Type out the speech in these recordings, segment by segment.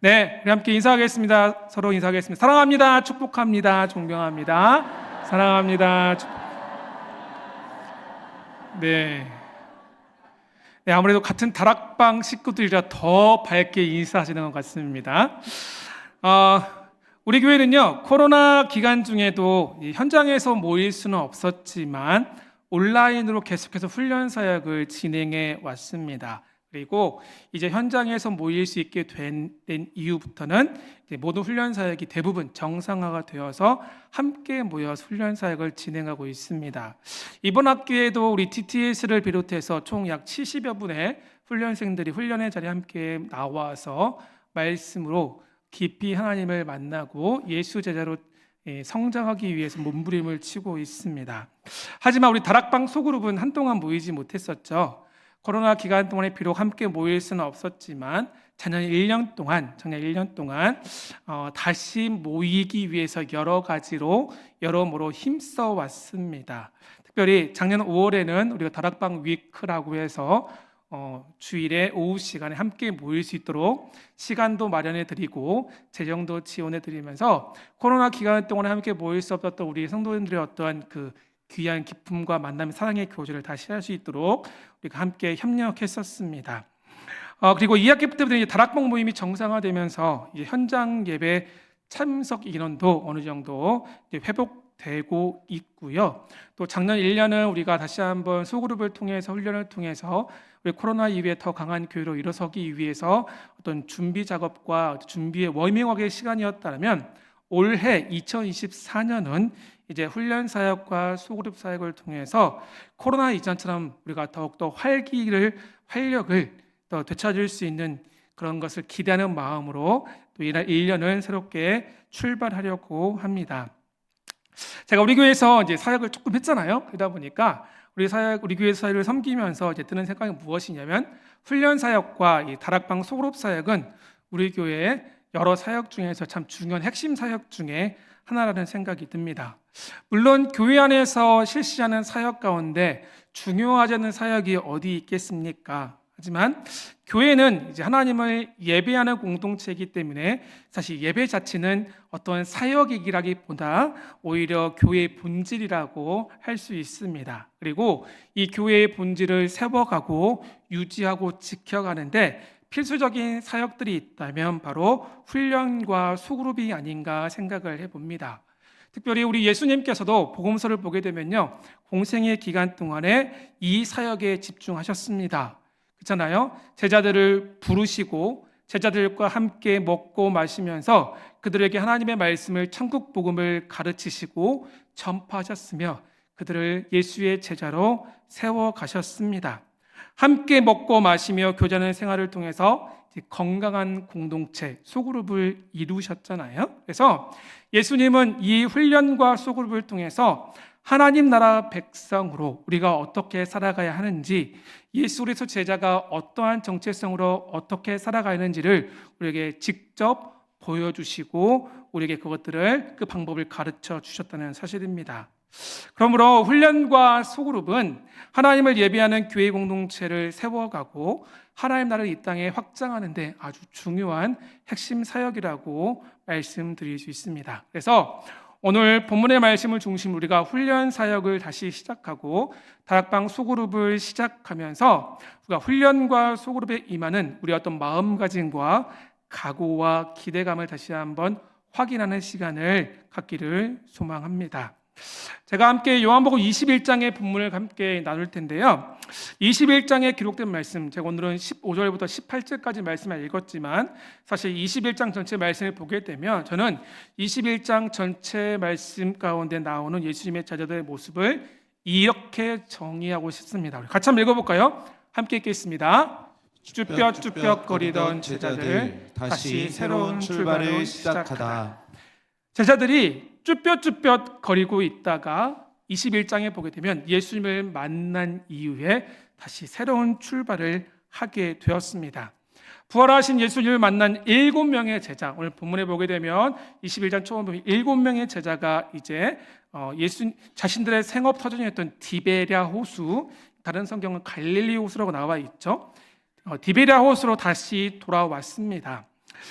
네, 우리 함께 인사하겠습니다. 서로 인사하겠습니다. 사랑합니다. 축복합니다. 존경합니다. 사랑합니다. 네. 네, 아무래도 같은 다락방 식구들이라 더 밝게 인사하시는 것 같습니다. 우리 교회는요, 코로나 기간 중에도 현장에서 모일 수는 없었지만 온라인으로 계속해서 훈련 사역을 진행해 왔습니다. 그리고 이제 현장에서 모일 수 있게 된 이후부터는 이제 모든 훈련 사역이 대부분 정상화가 되어서 함께 모여서 훈련 사역을 진행하고 있습니다. 이번 학기에도 우리 TTS를 비롯해서 총 약 70여 분의 훈련생들이 훈련의 자리에 함께 나와서 말씀으로 깊이 하나님을 만나고 예수 제자로 성장하기 위해서 몸부림을 치고 있습니다. 하지만 우리 다락방 소그룹은 한동안 모이지 못했었죠. 코로나 기간 동안에 비록 함께 모일 수는 없었지만 작년 1년 동안 다시 모이기 위해서 여러 가지로 여러모로 힘써 왔습니다. 특별히 작년 5월에는 우리가 다락방 위크라고 해서 주일에 오후 시간에 함께 모일 수 있도록 시간도 마련해 드리고 재정도 지원해 드리면서 코로나 기간 동안에 함께 모일 수 없었던 우리 성도님들의 어떠한 그 귀한 기쁨과 만남의 사랑의 교제를 다시 할 수 있도록 우리가 함께 협력했었습니다. 그리고 2학기 때부터 이제 다락방 모임이 정상화되면서 이제 현장 예배 참석 인원도 어느 정도 이제 회복되고 있고요. 또 작년 1년은 우리가 다시 한번 소그룹을 통해서 훈련을 통해서 우리 코로나 이후에 더 강한 교회로 일어서기 위해서 어떤 준비 작업과 준비의 월명하게 시간이었다면 올해 2024년은 이제 훈련 사역과 소그룹 사역을 통해서 코로나 이전처럼 우리가 더욱더 활력을 더 되찾을 수 있는 그런 것을 기대하는 마음으로 또 1년을 새롭게 출발하려고 합니다. 제가 우리 교회에서 이제 사역을 조금 했잖아요. 그러다 보니까 우리 교회 사역을 섬기면서 이제 드는 생각이 무엇이냐면 훈련 사역과 이 다락방 소그룹 사역은 우리 교회의 여러 사역 중에서 참 중요한 핵심 사역 중에 하나라는 생각이 듭니다. 물론 교회 안에서 실시하는 사역 가운데 중요하지 않은 사역이 어디 있겠습니까? 하지만 교회는 이제 하나님을 예배하는 공동체이기 때문에 사실 예배 자체는 어떤 사역이기라기보다 오히려 교회의 본질이라고 할 수 있습니다. 그리고 이 교회의 본질을 세워가고 유지하고 지켜가는데 필수적인 사역들이 있다면 바로 훈련과 소그룹이 아닌가 생각을 해봅니다. 특별히 우리 예수님께서도 복음서를 보게 되면요, 공생의 기간 동안에 이 사역에 집중하셨습니다. 그렇잖아요. 제자들을 부르시고 제자들과 함께 먹고 마시면서 그들에게 하나님의 말씀을 천국 복음을 가르치시고 전파하셨으며 그들을 예수의 제자로 세워 가셨습니다. 함께 먹고 마시며 교제하는 생활을 통해서 건강한 공동체, 소그룹을 이루셨잖아요. 그래서 예수님은 이 훈련과 소그룹을 통해서 하나님 나라 백성으로 우리가 어떻게 살아가야 하는지, 예수 그리스도 제자가 어떠한 정체성으로 어떻게 살아가야 하는지를 우리에게 직접 보여주시고 우리에게 그 방법을 가르쳐 주셨다는 사실입니다. 그러므로 훈련과 소그룹은 하나님을 예배하는 교회 공동체를 세워가고 하나님 나라를 이 땅에 확장하는 데 아주 중요한 핵심 사역이라고 말씀드릴 수 있습니다. 그래서 오늘 본문의 말씀을 중심으로 우리가 훈련 사역을 다시 시작하고 다락방 소그룹을 시작하면서 우리가 훈련과 소그룹에 임하는 우리의 어떤 마음가짐과 각오와 기대감을 다시 한번 확인하는 시간을 갖기를 소망합니다. 제가 함께 요한복음 21장의 본문을 함께 나눌 텐데요. 21장에 기록된 말씀, 제가 오늘은 15절부터 18절까지 말씀을 읽었지만 사실 21장 전체 말씀을 보게 되면 저는 21장 전체 말씀 가운데 나오는 예수님의 제자들의 모습을 이렇게 정의하고 싶습니다. 같이 한번 읽어볼까요? 함께 읽겠습니다. 쭈뼛쭈뼛거리던 제자들 다시 새로운 출발을 시작하다. 제자들이 쭈뼛쭈뼛 거리고 있다가 21장에 보게 되면 예수님을 만난 이후에 다시 새로운 출발을 하게 되었습니다. 부활하신 예수님을 만난 7명의 제자, 오늘 본문에 보게 되면 21장 초반 보면 7명의 제자가 이제 예수 자신들의 생업 터전이었던 디베랴 호수, 다른 성경은 갈릴리 호수라고 나와 있죠. 디베랴 호수로 다시 돌아왔습니다.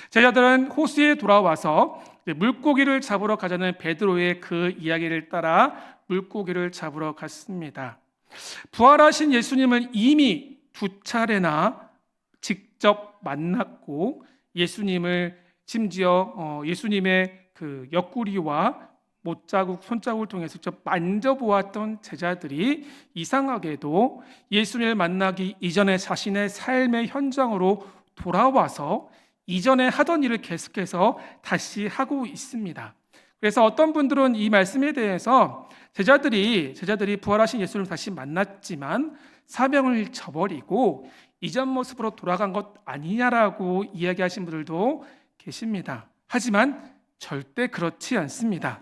제자들은 호수에 돌아와서 물고기를 잡으러 가자는 베드로의 그 이야기를 따라 물고기를 잡으러 갔습니다. 부활하신 예수님을 이미 2차례나 직접 만났고 예수님을 심지어 예수님의 그 옆구리와 못자국, 손자국을 통해서 직접 만져보았던 제자들이 이상하게도 예수님을 만나기 이전에 자신의 삶의 현장으로 돌아와서 이전에 하던 일을 계속해서 다시 하고 있습니다. 그래서 어떤 분들은 이 말씀에 대해서 제자들이 부활하신 예수님을 다시 만났지만 사명을 저버리고 이전 모습으로 돌아간 것 아니냐라고 이야기하신 분들도 계십니다. 하지만 절대 그렇지 않습니다.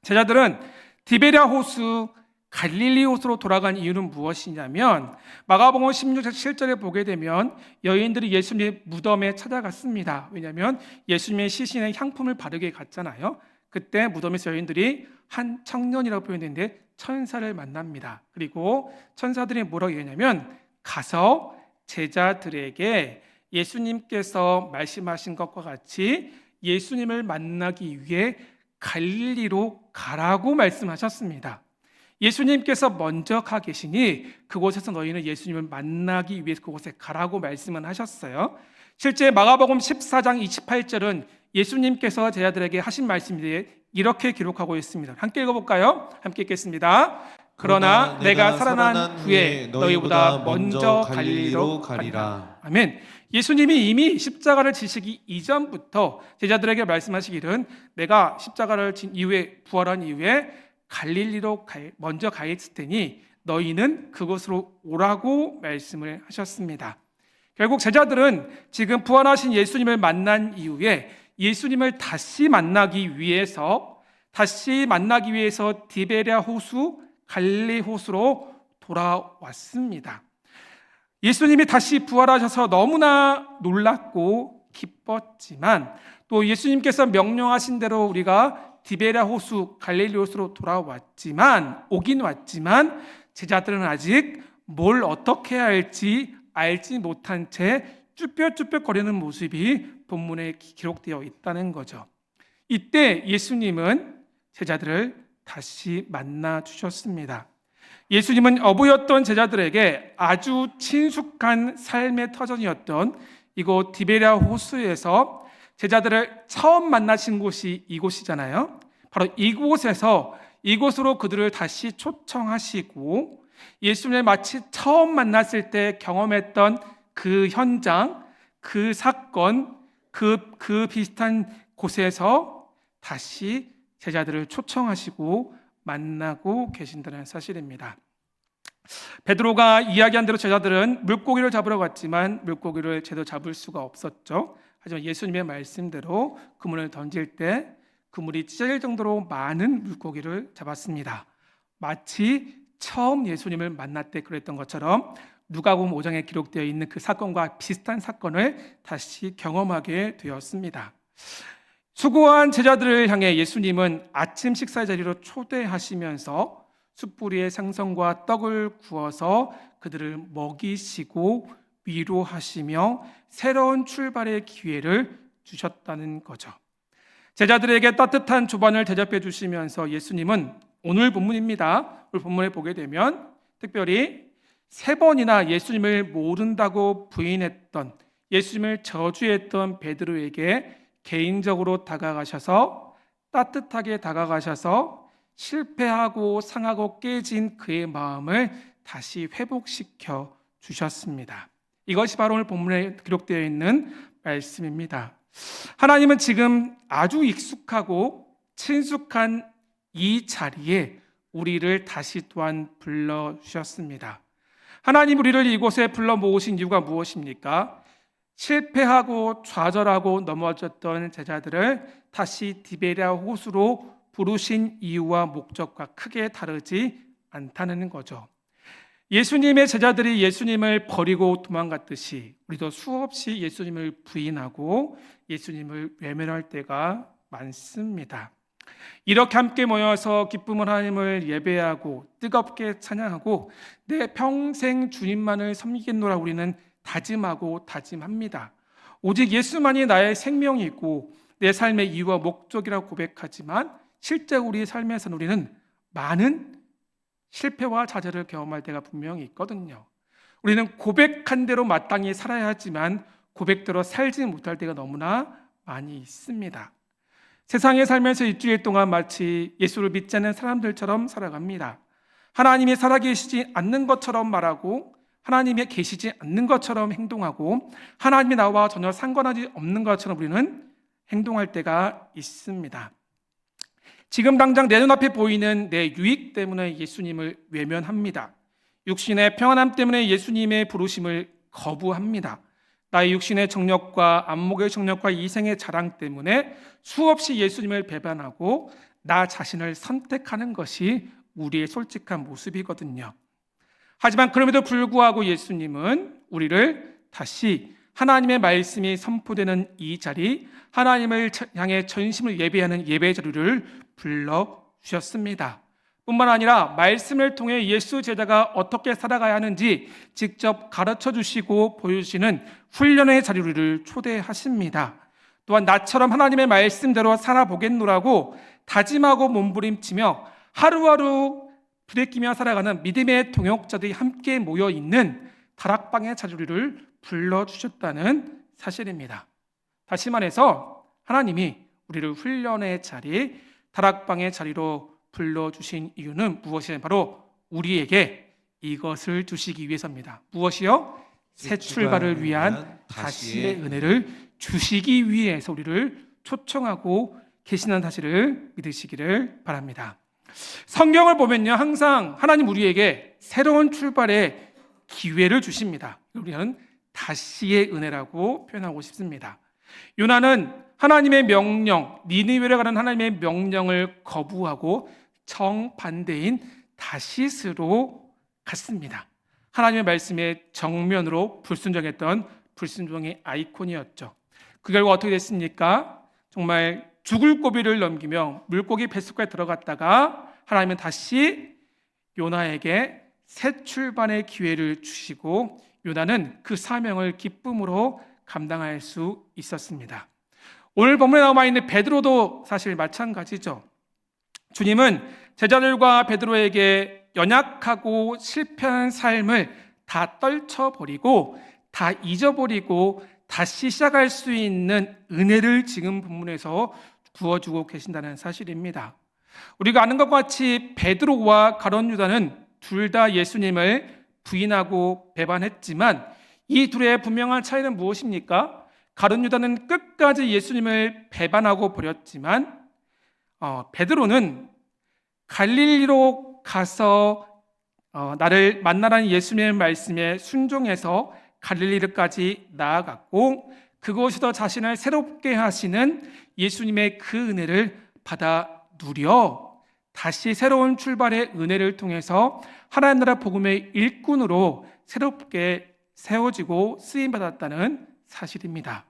제자들은 디베랴 호수, 갈릴리 호수로 돌아간 이유는 무엇이냐면 마가복음 16장 7절에 보게 되면 여인들이 예수님의 무덤에 찾아갔습니다. 왜냐하면 예수님의 시신에 향품을 바르게 갔잖아요. 그때 무덤에서 여인들이 한 청년이라고 표현했는데 천사를 만납니다. 그리고 천사들이 뭐라고 얘기하냐면 가서 제자들에게 예수님께서 말씀하신 것과 같이 예수님을 만나기 위해 갈릴리로 가라고 말씀하셨습니다. 예수님께서 먼저 가 계시니 그곳에서 너희는 예수님을 만나기 위해서 그곳에 가라고 말씀을 하셨어요. 실제 마가복음 14장 28절은 예수님께서 제자들에게 하신 말씀이 이렇게 기록하고 있습니다. 함께 읽어볼까요? 함께 읽겠습니다. 그러나 내가 살아난 후에 너희보다 먼저 갈릴리로 가리라. 아멘. 예수님이 이미 십자가를 지시기 이전부터 제자들에게 말씀하시기를 내가 십자가를 진 이후에 부활한 이후에 갈릴리로 먼저 가 있을 테니 너희는 그곳으로 오라고 말씀을 하셨습니다. 결국 제자들은 지금 부활하신 예수님을 만난 이후에 예수님을 다시 만나기 위해서 디베랴 호수, 갈릴리 호수로 돌아왔습니다. 예수님이 다시 부활하셔서 너무나 놀랐고 기뻤지만 또 예수님께서 명령하신 대로 우리가 디베랴 호수, 갈릴리 호수로 오긴 왔지만 제자들은 아직 뭘 어떻게 해야 할지 알지 못한 채 쭈뼛쭈뼛거리는 모습이 본문에 기록되어 있다는 거죠. 이때 예수님은 제자들을 다시 만나 주셨습니다. 예수님은 어부였던 제자들에게 아주 친숙한 삶의 터전이었던 이곳 디베랴 호수에서 제자들을 처음 만나신 곳이 이곳이잖아요. 바로 이곳으로 그들을 다시 초청하시고 예수님을 마치 처음 만났을 때 경험했던 그 현장, 그 사건, 그 비슷한 곳에서 다시 제자들을 초청하시고 만나고 계신다는 사실입니다. 베드로가 이야기한 대로 제자들은 물고기를 잡으러 갔지만 물고기를 제대로 잡을 수가 없었죠. 하지만 예수님의 말씀대로 그물을 던질 때 그물이 찢어질 정도로 많은 물고기를 잡았습니다. 마치 처음 예수님을 만날 때 그랬던 것처럼 누가복음 5장에 기록되어 있는 그 사건과 비슷한 사건을 다시 경험하게 되었습니다. 수고한 제자들을 향해 예수님은 아침 식사 자리로 초대하시면서 숯불위에 생선과 떡을 구워서 그들을 먹이시고 위로하시며 새로운 출발의 기회를 주셨다는 거죠. 제자들에게 따뜻한 조반을 대접해 주시면서 예수님은 오늘 본문입니다. 오늘 본문에 보게 되면 특별히 3번이나 예수님을 모른다고 부인했던, 예수님을 저주했던 베드로에게 개인적으로 따뜻하게 다가가셔서 실패하고 상하고 깨진 그의 마음을 다시 회복시켜 주셨습니다. 이것이 바로 오늘 본문에 기록되어 있는 말씀입니다. 하나님은 지금 아주 익숙하고 친숙한 이 자리에 우리를 다시 또한 불러주셨습니다. 하나님 우리를 이곳에 불러 모으신 이유가 무엇입니까? 실패하고 좌절하고 넘어졌던 제자들을 다시 디베랴 호수로 부르신 이유와 목적과 크게 다르지 않다는 거죠. 예수님의 제자들이 예수님을 버리고 도망갔듯이 우리도 수없이 예수님을 부인하고 예수님을 외면할 때가 많습니다. 이렇게 함께 모여서 기쁨을 하나님을 예배하고 뜨겁게 찬양하고 내 평생 주님만을 섬기겠노라 우리는 다짐합니다. 오직 예수만이 나의 생명이고 내 삶의 이유와 목적이라고 고백하지만 실제 우리의 삶에서는 우리는 많은 실패와 좌절을 경험할 때가 분명히 있거든요. 우리는 고백한 대로 마땅히 살아야 하지만 고백대로 살지 못할 때가 너무나 많이 있습니다. 세상에 살면서 일주일 동안 마치 예수를 믿지 않는 사람들처럼 살아갑니다. 하나님이 살아계시지 않는 것처럼 말하고 하나님이 계시지 않는 것처럼 행동하고 하나님이 나와 전혀 상관하지 없는 것처럼 우리는 행동할 때가 있습니다. 지금 당장 내 눈앞에 보이는 내 유익 때문에 예수님을 외면합니다. 육신의 평안함 때문에 예수님의 부르심을 거부합니다. 나의 육신의 정력과 안목의 정력과 이생의 자랑 때문에 수없이 예수님을 배반하고 나 자신을 선택하는 것이 우리의 솔직한 모습이거든요. 하지만 그럼에도 불구하고 예수님은 우리를 다시 하나님의 말씀이 선포되는 이 자리, 하나님을 향해 전심을 예배하는 예배 자리를 불러주셨습니다. 뿐만 아니라 말씀을 통해 예수 제자가 어떻게 살아가야 하는지 직접 가르쳐 주시고 보여주시는 훈련의 자리를 초대하십니다. 또한 나처럼 하나님의 말씀대로 살아보겠노라고 다짐하고 몸부림치며 하루하루 부대끼며 살아가는 믿음의 동역자들이 함께 모여있는 다락방의 자리를 불러주셨다는 사실입니다. 다시 말해서 하나님이 우리를 훈련의 자리, 다락방의 자리로 불러주신 이유는 무엇이냐? 바로 우리에게 이것을 주시기 위해서입니다. 무엇이요? 새 출발을 위한 다시의 은혜를 주시기 위해서 우리를 초청하고 계시는 사실을 믿으시기를 바랍니다. 성경을 보면요, 항상 하나님 우리에게 새로운 출발의 기회를 주십니다. 우리는 다시의 은혜라고 표현하고 싶습니다. 요나는 하나님의 명령, 니느웨로 가는 하나님의 명령을 거부하고 정반대인 다시스로 갔습니다. 하나님의 말씀에 정면으로 불순종했던 불순종의 아이콘이었죠. 그 결과 어떻게 됐습니까? 정말 죽을 고비를 넘기며 물고기 뱃속에 들어갔다가 하나님은 다시 요나에게 새 출발의 기회를 주시고 요나는 그 사명을 기쁨으로 감당할 수 있었습니다. 오늘 본문에 나와 있는 베드로도 사실 마찬가지죠. 주님은 제자들과 베드로에게 연약하고 실패한 삶을 다 떨쳐버리고 다 잊어버리고 다시 시작할 수 있는 은혜를 지금 본문에서 부어주고 계신다는 사실입니다. 우리가 아는 것과 같이 베드로와 가룟 유다는 둘 다 예수님을 부인하고 배반했지만 이 둘의 분명한 차이는 무엇입니까? 가룟 유다는 끝까지 예수님을 배반하고 버렸지만 베드로는 갈릴리로 가서 나를 만나라는 예수님의 말씀에 순종해서 갈릴리까지 나아갔고 그곳에서 자신을 새롭게 하시는 예수님의 그 은혜를 받아 누려 다시 새로운 출발의 은혜를 통해서 하나님 나라 복음의 일꾼으로 새롭게 세워지고 쓰임받았다는 사실입니다.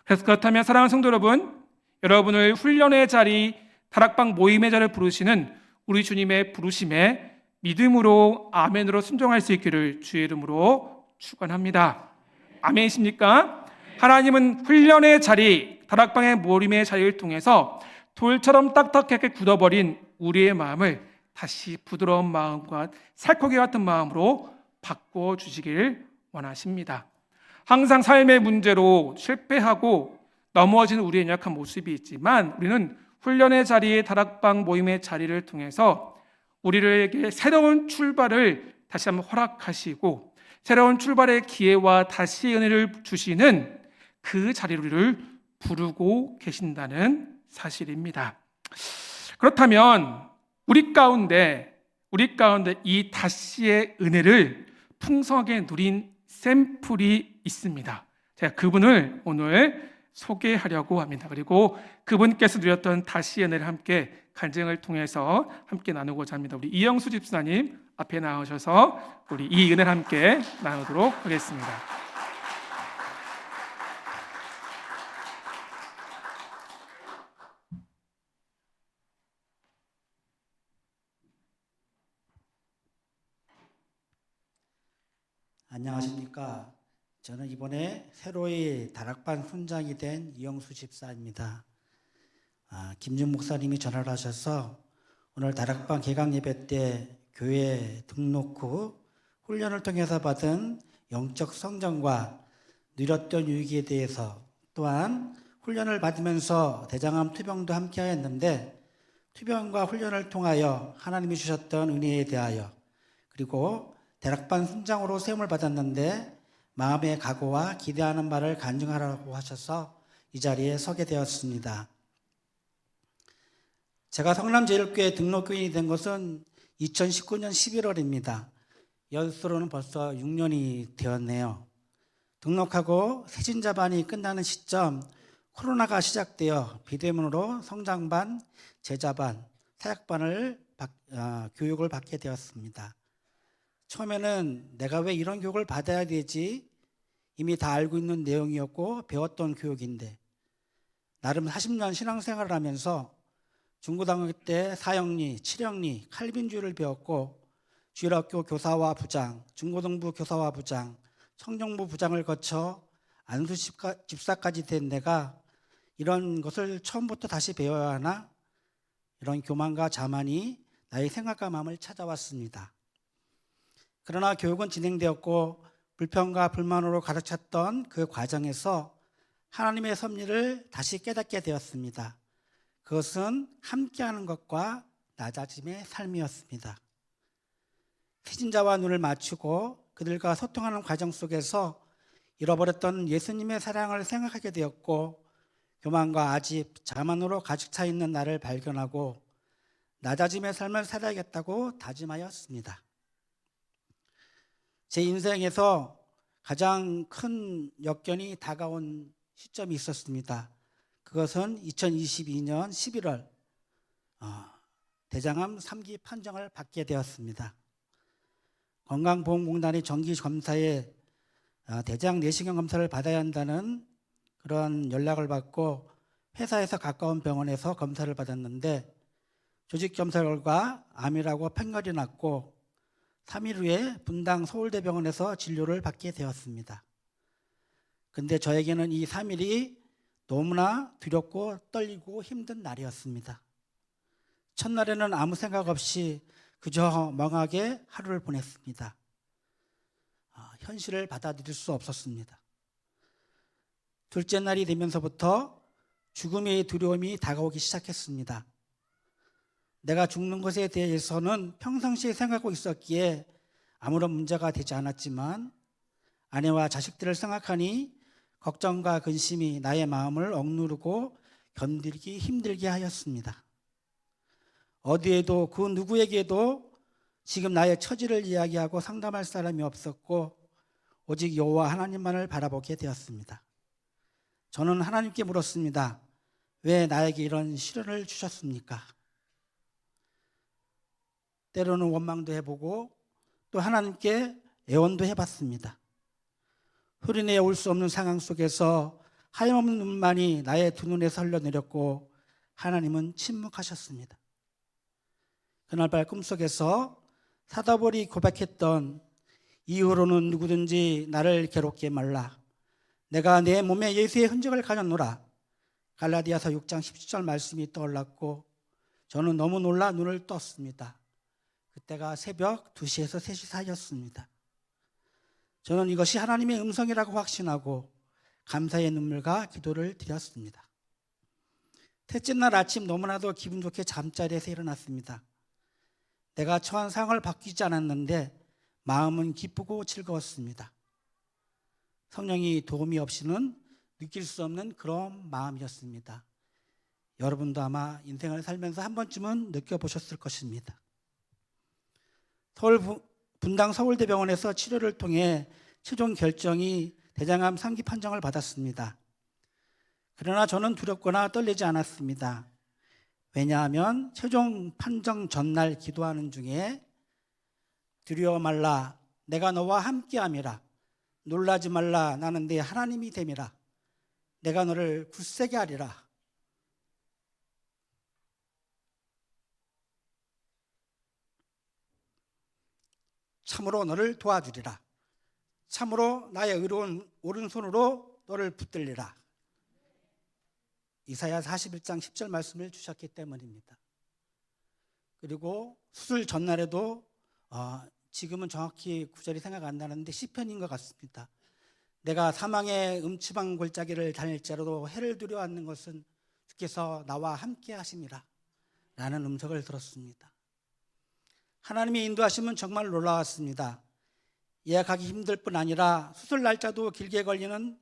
그래서 그렇다면 사랑하는 성도 여러분, 여러분을 훈련의 자리, 다락방 모임의 자리를 부르시는 우리 주님의 부르심에 믿음으로 아멘으로 순종할 수 있기를 주의 이름으로 축원합니다. 아멘이십니까? 하나님은 훈련의 자리, 다락방의 모임의 자리를 통해서 돌처럼 딱딱하게 굳어버린 우리의 마음을 다시 부드러운 마음과 살코기 같은 마음으로 바꿔 주시길 원하십니다. 항상 삶의 문제로 실패하고 넘어지는 우리의 연약한 모습이 있지만 우리는 훈련의 자리에 다락방 모임의 자리를 통해서 우리에게 새로운 출발을 다시 한번 허락하시고 새로운 출발의 기회와 다시 은혜를 주시는 그 자리를 부르고 계신다는 사실입니다. 그렇다면 우리 가운데 이 다시의 은혜를 풍성하게 누린 샘플이 있습니다. 제가 그분을 오늘 소개하려고 합니다. 그리고 그분께서 누렸던 다시의 은혜를 함께 간증을 통해서 함께 나누고자 합니다. 우리 이영수 집사님 앞에 나오셔서 우리 이 은혜를 함께 나누도록 하겠습니다. 안녕하십니까. 저는 이번에 새로이 다락방 훈장이 된 이영수 집사입니다. 김준 목사님이 전화를 하셔서 오늘 다락방 개강 예배 때 교회 등록 후 훈련을 통해서 받은 영적 성장과 누렸던 유익에 대해서, 또한 훈련을 받으면서 대장암 투병도 함께 하였는데 투병과 훈련을 통하여 하나님이 주셨던 은혜에 대하여, 그리고 다락방 훈장으로 세움을 받았는데 마음의 각오와 기대하는 바를 간증하라고 하셔서 이 자리에 서게 되었습니다. 제가 성남제일교회 등록교인이 된 것은 2019년 11월입니다. 연수로는 벌써 6년이 되었네요. 등록하고 세진자반이 끝나는 시점, 코로나가 시작되어 비대면으로 성장반, 제자반, 사역반을 교육을 받게 되었습니다. 처음에는 내가 왜 이런 교육을 받아야 되지? 이미 다 알고 있는 내용이었고 배웠던 교육인데, 나름 40년 신앙생활을 하면서 중고등학교 때 사형리, 칠형리, 칼빈주의를 배웠고 주일학교 교사와 부장, 중고등부 교사와 부장, 청정부 부장을 거쳐 안수 집사까지 된 내가 이런 것을 처음부터 다시 배워야 하나? 이런 교만과 자만이 나의 생각과 마음을 찾아왔습니다. 그러나 교육은 진행되었고 불평과 불만으로 가득 찼던 그 과정에서 하나님의 섭리를 다시 깨닫게 되었습니다. 그것은 함께하는 것과 낮아짐의 삶이었습니다. 세진자와 눈을 맞추고 그들과 소통하는 과정 속에서 잃어버렸던 예수님의 사랑을 생각하게 되었고 교만과 아집, 자만으로 가득 차 있는 나를 발견하고 낮아짐의 삶을 살아야겠다고 다짐하였습니다. 제 인생에서 가장 큰 역경이 다가온 시점이 있었습니다. 그것은 2022년 11월 대장암 3기 판정을 받게 되었습니다. 건강보험공단이 정기검사에 대장 내시경 검사를 받아야 한다는 그런 연락을 받고 회사에서 가까운 병원에서 검사를 받았는데 조직검사 결과 암이라고 판결이 났고 3일 후에 분당 서울대병원에서 진료를 받게 되었습니다. 근데 저에게는 이 3일이 너무나 두렵고 떨리고 힘든 날이었습니다. 첫날에는 아무 생각 없이 그저 멍하게 하루를 보냈습니다. 현실을 받아들일 수 없었습니다. 둘째 날이 되면서부터 죽음의 두려움이 다가오기 시작했습니다. 내가 죽는 것에 대해서는 평상시에 생각하고 있었기에 아무런 문제가 되지 않았지만 아내와 자식들을 생각하니 걱정과 근심이 나의 마음을 억누르고 견디기 힘들게 하였습니다. 어디에도 그 누구에게도 지금 나의 처지를 이야기하고 상담할 사람이 없었고 오직 여호와 하나님만을 바라보게 되었습니다. 저는 하나님께 물었습니다. 왜 나에게 이런 시련을 주셨습니까? 때로는 원망도 해보고 또 하나님께 애원도 해봤습니다. 소리내어 울 수 없는 상황 속에서 하염없는 눈만이 나의 두 눈에 흘러내렸고 하나님은 침묵하셨습니다. 그날 밤 꿈속에서 사다벌이 고백했던 이후로는 누구든지 나를 괴롭게 말라. 내가 내 몸에 예수의 흔적을 가졌노라. 갈라디아서 6장 17절 말씀이 떠올랐고 저는 너무 놀라 눈을 떴습니다. 그때가 새벽 2시에서 3시 사이였습니다. 저는 이것이 하나님의 음성이라고 확신하고 감사의 눈물과 기도를 드렸습니다. 셋째 날 아침 너무나도 기분 좋게 잠자리에서 일어났습니다. 내가 처한 상황을 바뀌지 않았는데 마음은 기쁘고 즐거웠습니다. 성령이 도움이 없이는 느낄 수 없는 그런 마음이었습니다. 여러분도 아마 인생을 살면서 한 번쯤은 느껴보셨을 것입니다. 분당 서울대병원에서 치료를 통해 최종 결정이 대장암 3기 판정을 받았습니다. 그러나 저는 두렵거나 떨리지 않았습니다. 왜냐하면 최종 판정 전날 기도하는 중에 두려워 말라 내가 너와 함께함이라 놀라지 말라 나는 네 하나님이 됨이라 내가 너를 굳세게 하리라 참으로 너를 도와주리라 참으로 나의 의로운 오른손으로 너를 붙들리라. 이사야 41장 10절 말씀을 주셨기 때문입니다. 그리고 수술 전날에도 지금은 정확히 구절이 생각 안 나는데 시편인 것 같습니다. 내가 사망의 음침한 골짜기를 다닐지라도 해를 두려워하는 것은 주께서 나와 함께 하심이라 라는 음성을 들었습니다. 하나님의 인도하심은 정말 놀라웠습니다. 예약하기 힘들 뿐 아니라 수술 날짜도 길게 걸리는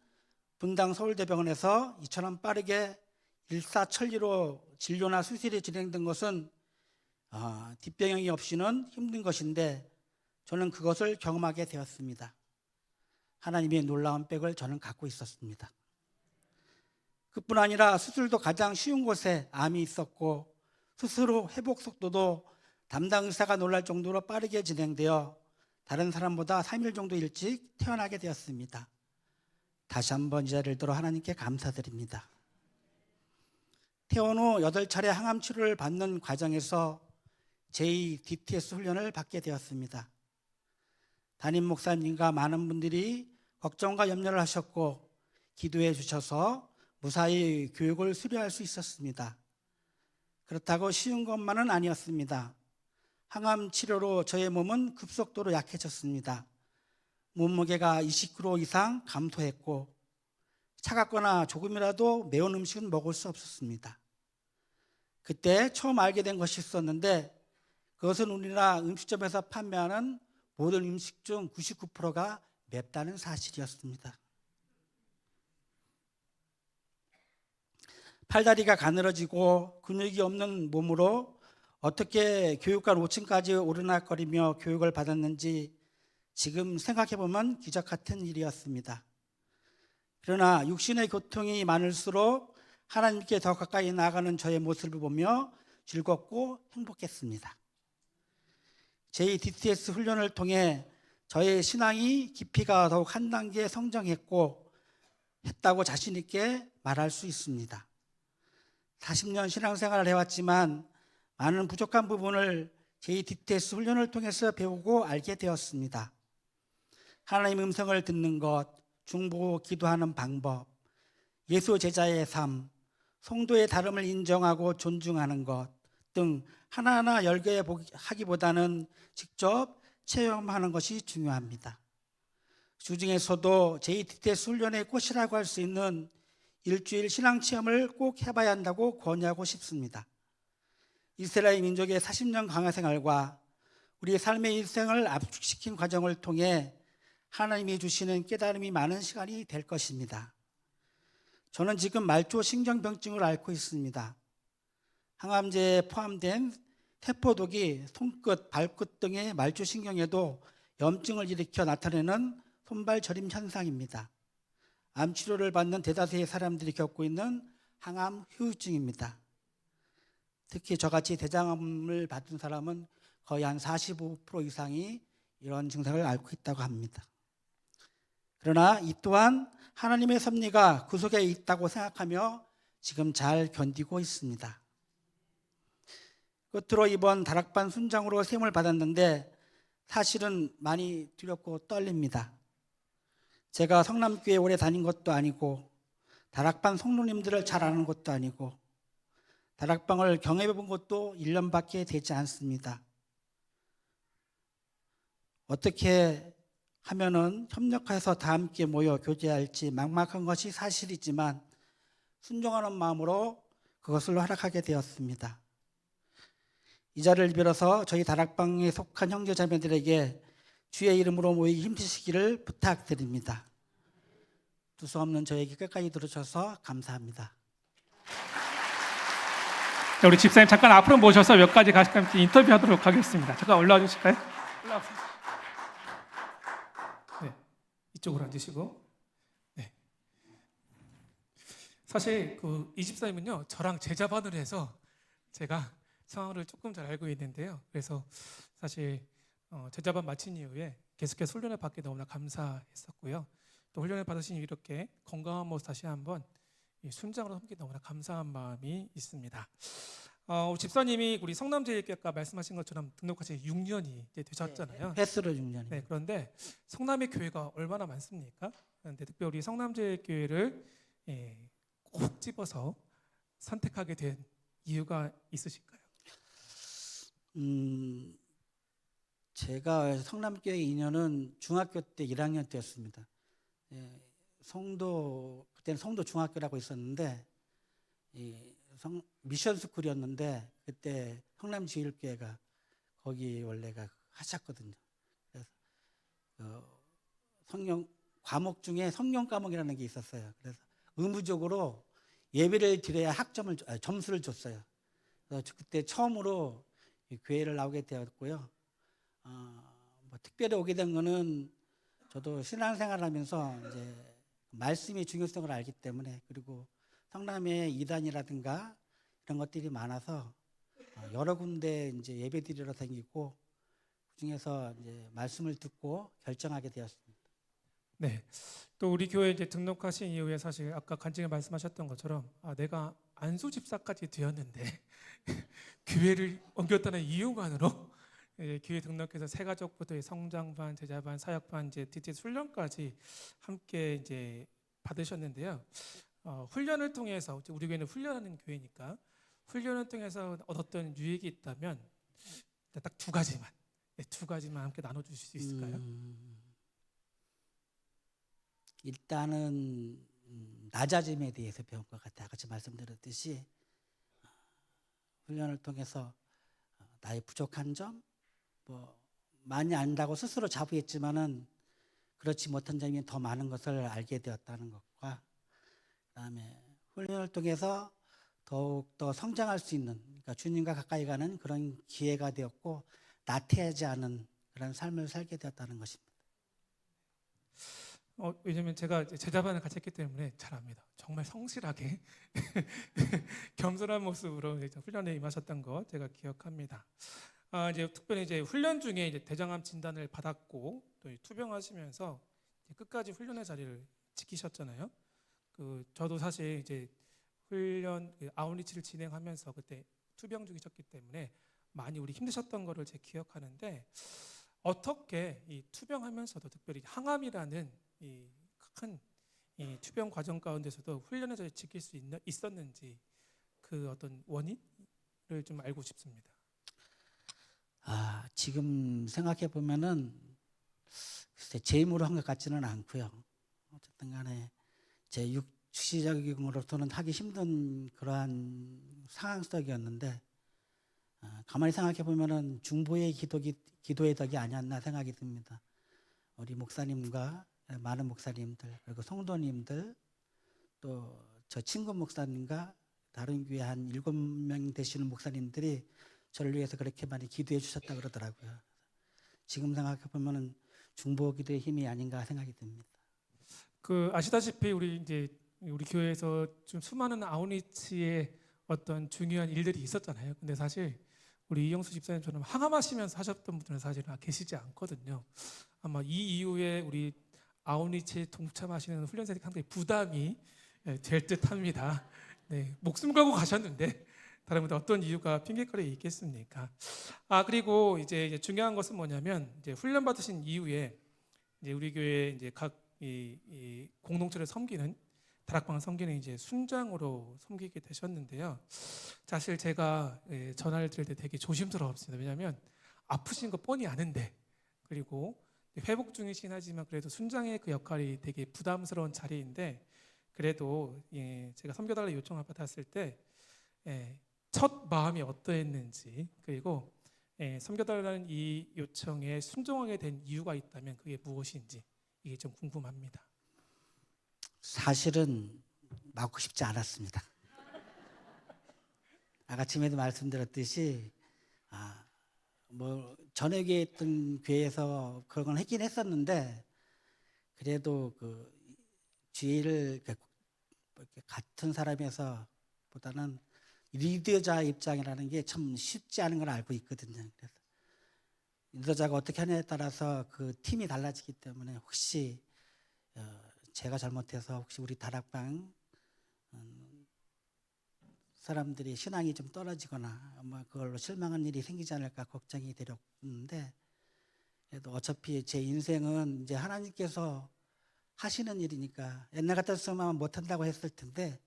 분당 서울대병원에서 이처럼 빠르게 일사천리로 진료나 수술이 진행된 것은 뒷배경이 없이는 힘든 것인데 저는 그것을 경험하게 되었습니다. 하나님의 놀라운 백을 저는 갖고 있었습니다. 그뿐 아니라 수술도 가장 쉬운 곳에 암이 있었고 수술 후 회복 속도도 담당 의사가 놀랄 정도로 빠르게 진행되어 다른 사람보다 3일 정도 일찍 퇴원하게 되었습니다. 다시 한번 이 자리를 들어 하나님께 감사드립니다. 퇴원 후 8차례 항암 치료를 받는 과정에서 제2DTS 훈련을 받게 되었습니다. 담임 목사님과 많은 분들이 걱정과 염려를 하셨고 기도해 주셔서 무사히 교육을 수료할 수 있었습니다. 그렇다고 쉬운 것만은 아니었습니다. 항암 치료로 저의 몸은 급속도로 약해졌습니다. 몸무게가 20kg 이상 감소했고 차갑거나 조금이라도 매운 음식은 먹을 수 없었습니다. 그때 처음 알게 된 것이 있었는데 그것은 우리나라 음식점에서 판매하는 모든 음식 중 99%가 맵다는 사실이었습니다. 팔다리가 가늘어지고 근육이 없는 몸으로 어떻게 교육관 5층까지 오르락거리며 교육을 받았는지 지금 생각해보면 기적 같은 일이었습니다. 그러나 육신의 고통이 많을수록 하나님께 더 가까이 나아가는 저의 모습을 보며 즐겁고 행복했습니다. 제2DTS 훈련을 통해 저의 신앙이 깊이가 더욱 한 단계 성장했고 했다고 자신 있게 말할 수 있습니다. 40년 신앙생활을 해왔지만 많은 부족한 부분을 제2DTS 훈련을 통해서 배우고 알게 되었습니다. 하나님의 음성을 듣는 것, 중보 기도하는 방법, 예수 제자의 삶, 성도의 다름을 인정하고 존중하는 것 등 하나하나 열거하기보다는 직접 체험하는 것이 중요합니다. 주중에서도 제2DTS 훈련의 꽃이라고 할 수 있는 일주일 신앙체험을 꼭 해봐야 한다고 권유하고 싶습니다. 이스라엘 민족의 40년 강화 생활과 우리의 삶의 일생을 압축시킨 과정을 통해 하나님이 주시는 깨달음이 많은 시간이 될 것입니다. 저는 지금 말초 신경병증을 앓고 있습니다. 항암제에 포함된 세포독이 손끝, 발끝 등의 말초 신경에도 염증을 일으켜 나타내는 손발 저림 현상입니다. 암 치료를 받는 대다수의 사람들이 겪고 있는 항암 후유증입니다. 특히 저같이 대장암을 받은 사람은 거의 한 45% 이상이 이런 증상을 앓고 있다고 합니다. 그러나 이 또한 하나님의 섭리가 그 속에 있다고 생각하며 지금 잘 견디고 있습니다. 끝으로 이번 다락방 순장으로 세움을 받았는데 사실은 많이 두렵고 떨립니다. 제가 성남교회 오래 다닌 것도 아니고 다락방 성도님들을 잘 아는 것도 아니고 다락방을 경험해 본 것도 1년밖에 되지 않습니다. 어떻게 하면은 협력해서 다 함께 모여 교제할지 막막한 것이 사실이지만 순종하는 마음으로 그것을 허락하게 되었습니다. 이 자리를 빌어서 저희 다락방에 속한 형제자매들에게 주의 이름으로 모이기 힘드시기를 부탁드립니다. 두서없는 저에게 끝까지 들으셔서 감사합니다. 자, 우리 집사님 잠깐 앞으로 모셔서 몇 가지 가족과 함께 인터뷰하도록 하겠습니다. 잠깐 올라와 주실까요? 올라오세요. 네, 이쪽으로 앉으시고. 네. 사실 이 집사님은요 저랑 제자반을 해서 제가 상황을 조금 잘 알고 있는데요. 그래서 사실 제자반 마친 이후에 계속해서 훈련을 받게 너무나 감사했었고요. 또 훈련을 받으신 이후 이렇게 건강한 모습 다시 한번 이 순장으로 섬기기 너무나 감사한 마음이 있습니다. 우리 집사님이 우리 성남제일교회 아까 말씀하신 것처럼 등록하신 지 6년이 이제 되셨잖아요. 횟수로 6년입니다. 네, 그런데 성남의 교회가 얼마나 많습니까? 그런데 특별히 우리 성남제일교회를 꼭 집어서 선택하게 된 이유가 있으실까요? 제가 성남교회 인연은 중학교 때 1학년 때였습니다. 그때는 성도 중학교라고 있었는데 미션 스쿨이었는데 그때 성남제일교회가 거기 원래가 하셨거든요. 그래서 성경 과목 중에 성경 과목이라는 게 있었어요. 그래서 의무적으로 예배를 드려야 점수를 줬어요. 그래서 그때 처음으로 이 교회를 나오게 되었고요. 뭐 특별히 오게 된 거는 저도 신앙생활하면서 이제 말씀의 중요성을 알기 때문에, 그리고 성남의 이단이라든가 이런 것들이 많아서 여러 군데 이제 예배드리러 다니고 그 중에서 이제 말씀을 듣고 결정하게 되었습니다. 네. 또 우리 교회 이제 등록하신 이후에 사실 아까 간증에 말씀하셨던 것처럼 내가 안수 집사까지 되었는데 교회를 옮겼다는 이유만으로 교회 등록해서 새가족부터 성장반, 제자반, 사역반, 이제 DTS 훈련까지 함께 이제 받으셨는데요. 훈련을 통해서 우리 교회는 훈련하는 교회니까 훈련을 통해서 얻었던 유익이 있다면 딱 두 가지만 함께 나눠주실 수 있을까요? 일단은 낮아짐에 대해서 배운 것 같아요. 같이 말씀드렸듯이 훈련을 통해서 나의 부족한 점, 뭐 많이 안다고 스스로 자부했지만은 그렇지 못한 점이 더 많은 것을 알게 되었다는 것과, 그다음에 훈련을 통해서 더욱 더 성장할 수 있는, 그러니까 주님과 가까이 가는 그런 기회가 되었고 나태하지 않은 그런 삶을 살게 되었다는 것입니다. 왜냐면 제가 제자반을 같이 했기 때문에 잘 압니다. 정말 성실하게 겸손한 모습으로 훈련에 임하셨던 거 제가 기억합니다. 이제 특별히 이제 훈련 중에 이제 대장암 진단을 받았고 또 투병하시면서 이제 끝까지 훈련의 자리를 지키셨잖아요. 저도 사실 이제 훈련 아웃리치를 진행하면서 그때 투병 중이셨기 때문에 많이 우리 힘드셨던 거를 제가 기억하는데, 어떻게 이 투병하면서도 특별히 항암이라는 이 큰 이 투병 과정 가운데서도 훈련의 자리를 지킬 수 있었는지 그 어떤 원인을 좀 알고 싶습니다. 지금 생각해 보면은 제 힘으로 한 것 같지는 않고요. 어쨌든 간에 제 육시적으로서는 하기 힘든 그러한 상황 속이었는데, 가만히 생각해 보면은 중보의 기도의 덕이 아니었나 생각이 듭니다. 우리 목사님과 많은 목사님들, 그리고 성도님들, 또 저 친구 목사님과 다른 교회 한 7명 되시는 목사님들이 저를 위해서 그렇게 많이 기도해 주셨다 그러더라고요. 지금 생각해 보면은 중보 기도의 힘이 아닌가 생각이 듭니다. 아시다시피 우리 교회에서 좀 수많은 아웃리치의 어떤 중요한 일들이 있었잖아요. 근데 사실 우리 이영수 집사님처럼 항암하시면서 하셨던 분들은 사실 계시지 않거든요. 아마 이 이후에 우리 아웃리치에 동참하시는 훈련생들이 상당히 부담이 될 듯합니다. 네, 목숨 걸고 가셨는데 다른 분들 어떤 이유가 핑계거리 있겠습니까? 그리고 이제 중요한 것은 뭐냐면 이제 훈련 받으신 이후에 이제 우리 교회 이제 각 이 공동체를 섬기는 다락방을 섬기는 이제 순장으로 섬기게 되셨는데요. 사실 제가 전화를 드릴 때 되게 조심스러웠습니다. 왜냐하면 아프신 거 뻔히 아는데, 그리고 회복 중이긴 하지만 그래도 순장의 그 역할이 되게 부담스러운 자리인데, 그래도 제가 섬겨달라 요청을 받았을 때 첫 마음이 어떠했는지, 그리고 섬겨달라는 이 요청에 순종하게 된 이유가 있다면 그게 무엇인지 이게 좀 궁금합니다. 사실은 맡고 싶지 않았습니다. 아침에도 말씀드렸듯이 뭐 전역에 있던 교회에서 그런 건 했긴 했었는데, 그래도 그 주의를 같은 사람에서 보다는 리더자 입장이라는 게 참 쉽지 않은 걸 알고 있거든요. 그래서 리더자가 어떻게 하냐에 따라서 그 팀이 달라지기 때문에 혹시 제가 잘못해서 혹시 우리 다락방 사람들이 신앙이 좀 떨어지거나 아마 그걸로 실망한 일이 생기지 않을까 걱정이 되렸는데, 그래도 어차피 제 인생은 이제 하나님께서 하시는 일이니까 옛날 같았으면 못한다고 했을 텐데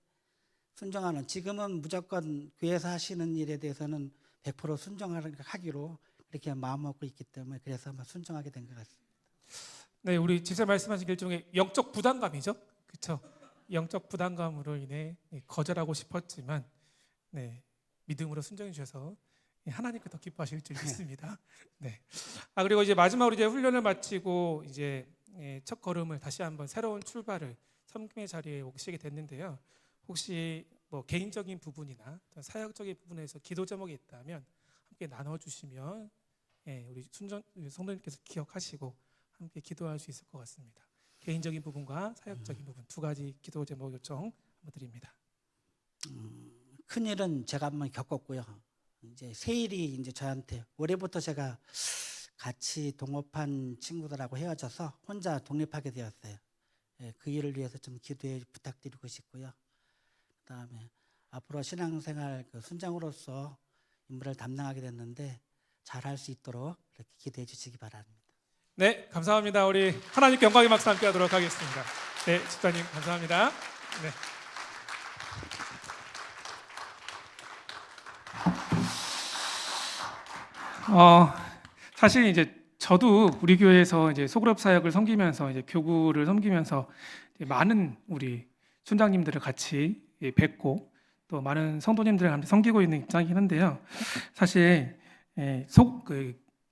순종하는, 지금은 무조건 교회에서 하시는 일에 대해서는 100% 순종하기로 이렇게 마음먹고 있기 때문에 그래서 아마 순종하게 된 것 같습니다. 네, 우리 집사 말씀하신 게 일종의 영적 부담감이죠, 그렇죠? 영적 부담감으로 인해 거절하고 싶었지만, 네, 믿음으로 순종해 주셔서 하나님께 더 기뻐하실 줄 믿습니다. 네. 그리고 이제 마지막으로 이제 훈련을 마치고 이제 첫 걸음을 다시 한번 새로운 출발을 섬김의 자리에 오시게 됐는데요. 혹시 뭐 개인적인 부분이나 사역적인 부분에서 기도 제목이 있다면 함께 나눠주시면 우리 성도님께서 기억하시고 함께 기도할 수 있을 것 같습니다. 개인적인 부분과 사역적인 부분 두 가지 기도 제목 요청 한번 드립니다. 큰 일은 제가 한번 겪었고요. 이제 새 일이 이제 저한테 올해부터 제가 같이 동업한 친구들하고 헤어져서 혼자 독립하게 되었어요. 그 일을 위해서 좀 기도해 부탁드리고 싶고요. 그다음에 앞으로 신앙생활 순장으로서 임무를 담당하게 됐는데 잘할 수 있도록 이렇게 기도해 주시기 바랍니다. 네, 감사합니다. 우리 하나님께 영광의 박수 함께 하도록 하겠습니다. 네, 집사님 감사합니다. 네. 사실 이제 저도 우리 교회에서 이제 소그룹 사역을 섬기면서 이제 교구를 섬기면서 이제 많은 우리 순장님들을 같이 뵙고 또 많은 성도님들을 함께 섬기고 있는 입장이긴 한데요. 사실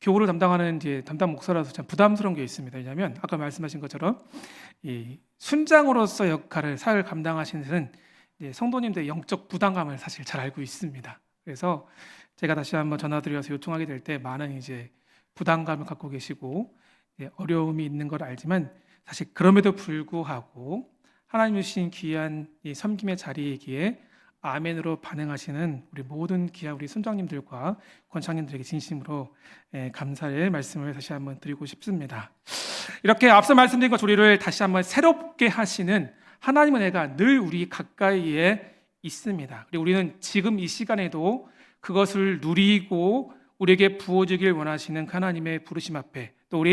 교우를 담당하는 이제 담당 목사라서 참 부담스러운 게 있습니다. 왜냐하면 아까 말씀하신 것처럼 이 순장으로서 사역을 감당하시는 성도님들의 영적 부담감을 사실 잘 알고 있습니다. 그래서 제가 다시 한번 전화드려서 요청하게 될 때 많은 이제 부담감을 갖고 계시고 어려움이 있는 걸 알지만 사실 그럼에도 불구하고 하나님 주신 귀한 이 섬김의 자리이기에 아멘으로 반응하시는 우리 모든 귀한 우리 순장님들과 권장님들에게 진심으로 감사의 말씀을 다시 한번 드리고 싶습니다. 이렇게 앞서 말씀드린 것 우리를 다시 한번 새롭게 하시는 하나님의 은혜가 늘 우리 가까이에 있습니다. 그리고 우리는 지금 이 시간에도 그것을 누리고 우리에게 부어주길 원하시는 하나님의 부르심 앞에 또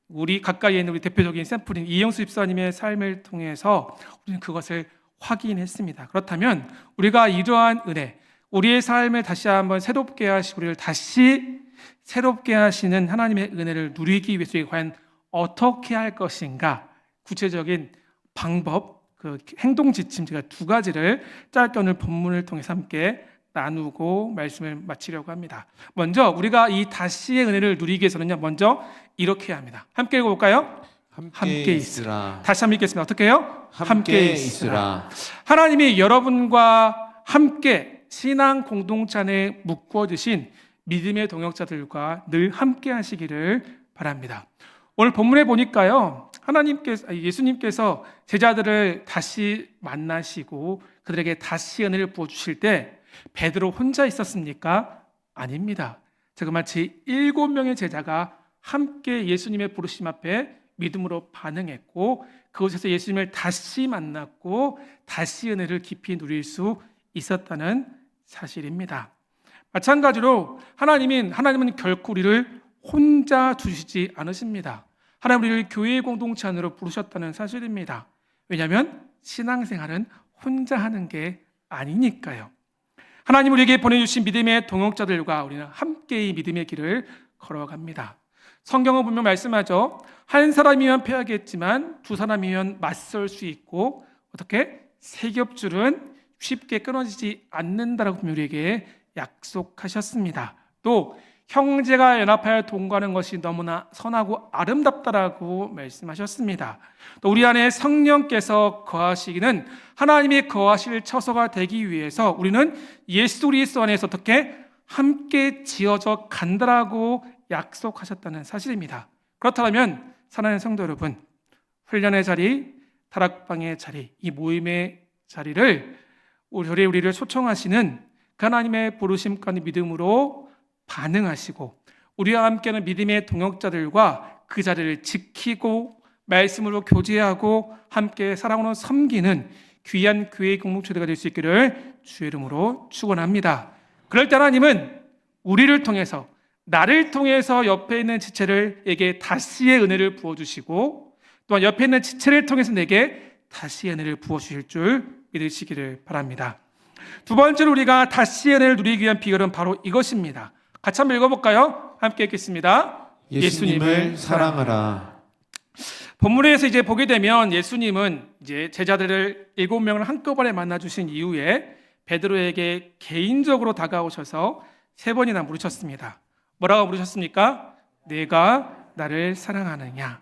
우리 가까이에 있는 우리 대표적인 샘플인 이영수 집사님의 삶을 통해서 우리는 그것을 확인했습니다. 그렇다면 우리가 이러한 은혜, 우리의 삶을 다시 한번 새롭게 하시고 우리를 다시 새롭게 하시는 하나님의 은혜를 누리기 위해서 과연 어떻게 할 것인가, 구체적인 방법, 그 행동 지침 제가 두 가지를 짧게 오늘 본문을 통해서 함께 나누고 말씀을 마치려고 합니다. 먼저 우리가 이 다시의 은혜를 누리기 위해서는요, 먼저 이렇게 해야 합니다. 함께 읽어볼까요? 함께 있으라. 다시 한번 읽겠습니다. 어떻게 해요? 함께 있으라. 하나님이 여러분과 함께 신앙 공동체 안에 묶어주신 믿음의 동역자들과 늘 함께 하시기를 바랍니다. 오늘 본문에 보니까요, 예수님께서 제자들을 다시 만나시고 그들에게 다시 은혜를 부어주실 때 베드로 혼자 있었습니까? 아닙니다. 마치 7명의 제자가 함께 예수님의 부르심 앞에 믿음으로 반응했고 그곳에서 예수님을 다시 만났고 다시 은혜를 깊이 누릴 수 있었다는 사실입니다. 마찬가지로 하나님은 결코 우리를 혼자 두시지 않으십니다. 하나님 우리를 교회의 공동체 안으로 부르셨다는 사실입니다. 왜냐하면 신앙생활은 혼자 하는 게 아니니까요. 하나님 우리에게 보내주신 믿음의 동역자들과 우리는 함께 이 믿음의 길을 걸어갑니다. 성경은 분명 말씀하죠. 한 사람이면 패하겠지만 두 사람이면 맞설 수 있고 어떻게 세 겹줄은 쉽게 끊어지지 않는다라고 우리에게 약속하셨습니다. 또 형제가 연합하여 동거하는 것이 너무나 선하고 아름답다라고 말씀하셨습니다. 또 우리 안에 성령께서 거하시기는 하나님이 거하실 처소가 되기 위해서 우리는 예수 그리스도 안에서 어떻게 함께 지어져 간다라고 약속하셨다는 사실입니다. 그렇다면 사랑하는 성도 여러분, 훈련의 자리, 다락방의 자리, 이 모임의 자리를 우리를 초청하시는 그 하나님의 부르심과 믿음으로 반응하시고 우리와 함께하는 믿음의 동역자들과 그 자리를 지키고 말씀으로 교제하고 함께 사랑으로 섬기는 귀한 교회 공동체가 될 수 있기를 주의 이름으로 축원합니다. 그럴 때 하나님은 우리를 통해서, 나를 통해서 옆에 있는 지체를에게 다시의 은혜를 부어주시고, 또한 옆에 있는 지체를 통해서 내게 다시의 은혜를 부어주실 줄 믿으시기를 바랍니다. 두 번째로 우리가 다시의 은혜를 누리기 위한 비결은 바로 이것입니다. 같이 한번 읽어볼까요? 함께 읽겠습니다. 예수님을 사랑하라. 본문에서 이제 보게 되면 예수님은 이제 제자들을 7명을 한꺼번에 만나 주신 이후에 베드로에게 개인적으로 다가오셔서 3번이나 물으셨습니다. 뭐라고 물으셨습니까? 내가 나를 사랑하느냐?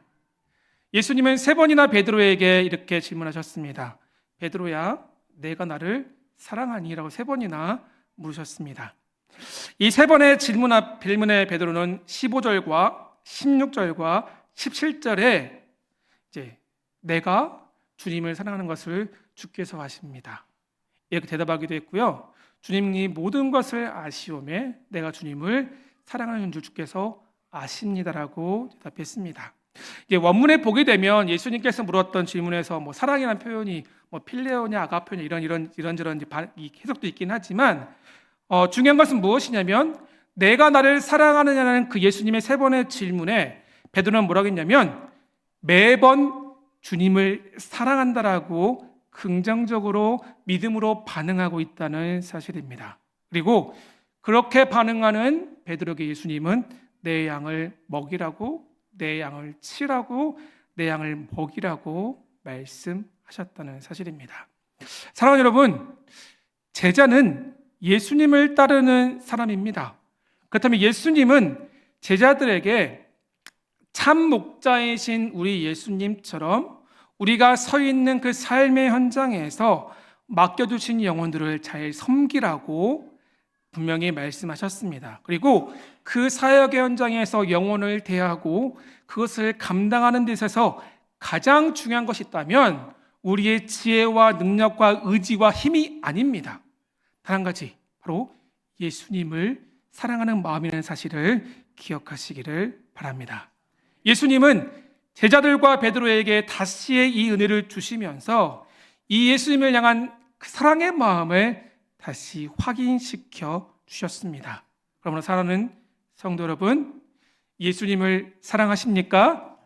예수님은 3번이나 베드로에게 이렇게 질문하셨습니다. 베드로야, 내가 나를 사랑하니? 라고 3번이나 물으셨습니다. 이 3번의 질문에 베드로는 15절과 16절과 17절에 이제 내가 주님을 사랑하는 것을 주께서 아십니다. 이렇게 대답하기도 했고요. 주님이 모든 것을 아시오매 내가 주님을 사랑하는 줄 주께서 아십니다라고 대답했습니다. 이게 원문에 보게 되면 예수님께서 물었던 질문에서 뭐 사랑이라는 표현이 뭐 필레오냐 아가페냐 이런저런 이 해석도 있긴 하지만 중요한 것은 무엇이냐면 내가 나를 사랑하느냐는 그 예수님의 3번의 질문에 베드로는 뭐라고 했냐면 매번 주님을 사랑한다라고 긍정적으로 믿음으로 반응하고 있다는 사실입니다. 그리고 그렇게 반응하는 베드로에게 예수님은 내 양을 먹이라고, 내 양을 치라고, 내 양을 먹이라고 말씀하셨다는 사실입니다. 사랑하는 여러분, 제자는 예수님을 따르는 사람입니다. 그렇다면 예수님은 제자들에게 참 목자이신 우리 예수님처럼 우리가 서 있는 그 삶의 현장에서 맡겨주신 영혼들을 잘 섬기라고 분명히 말씀하셨습니다. 그리고 그 사역의 현장에서 영혼을 대하고 그것을 감당하는 데 있어서 가장 중요한 것이 있다면 우리의 지혜와 능력과 의지와 힘이 아닙니다. 단 한 가지, 바로 예수님을 사랑하는 마음이라는 사실을 기억하시기를 바랍니다. 예수님은 제자들과 베드로에게 다시의 이 은혜를 주시면서 이 예수님을 향한 그 사랑의 마음을 다시 확인시켜 주셨습니다. 그러므로 사랑하는 성도 여러분, 예수님을 사랑하십니까?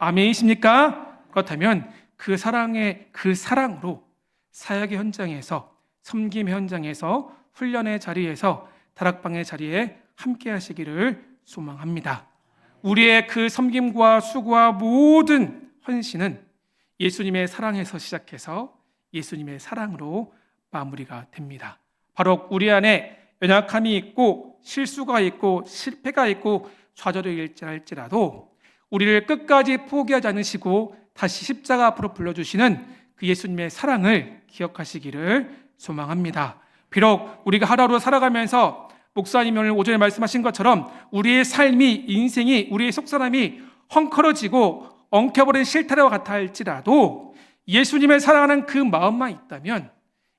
아멘이십니까? 그렇다면 그 사랑으로 사역의 현장에서, 섬김의 현장에서, 훈련의 자리에서, 다락방의 자리에 함께 하시기를 소망합니다. 우리의 그 섬김과 수고와 모든 헌신은 예수님의 사랑에서 시작해서 예수님의 사랑으로 마무리가 됩니다. 바로 우리 안에 연약함이 있고 실수가 있고 실패가 있고 좌절이 할지라도 우리를 끝까지 포기하지 않으시고 다시 십자가 앞으로 불러주시는 그 예수님의 사랑을 기억하시기를 소망합니다. 비록 우리가 하루하루 살아가면서 목사님이 오늘 오전에 말씀하신 것처럼 우리의 삶이, 인생이, 우리의 속사람이 헝클어지고 엉켜버린 실타래와 같아 할지라도 예수님을 사랑하는 그 마음만 있다면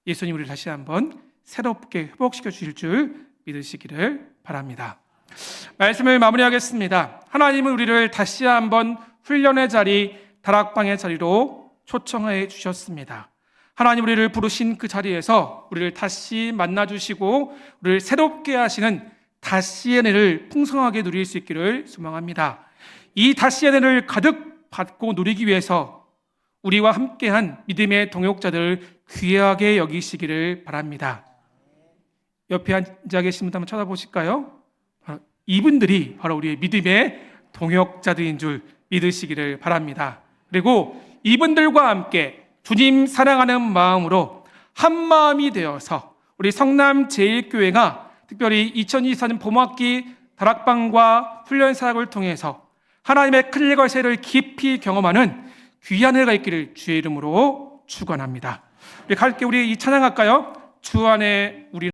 예수님 우리를 다시 한번 새롭게 회복시켜 주실 줄 믿으시기를 바랍니다. 말씀을 마무리하겠습니다. 하나님은 우리를 다시 한번 훈련의 자리, 다락방의 자리로 초청해 주셨습니다. 하나님 우리를 부르신 그 자리에서 우리를 다시 만나주시고 우리를 새롭게 하시는 다시의 은혜를 풍성하게 누릴 수 있기를 소망합니다. 이 다시의 은혜를 가득 받고 누리기 위해서 우리와 함께한 믿음의 동역자들을 귀하게 여기시기를 바랍니다. 옆에 앉아 계신 분 한번 쳐다보실까요? 이분들이 바로 우리의 믿음의 동역자들인 줄 믿으시기를 바랍니다. 그리고 이분들과 함께 주님 사랑하는 마음으로 한 마음이 되어서 우리 성남제일교회가 특별히 2024년 봄학기 다락방과 훈련 사역을 통해서 하나님의 큰 일과 세를 깊이 경험하는 귀한 일가 있기를 주의 이름으로 축원합니다. 우리 함께 우리 이 찬양할까요? 주 안에 우리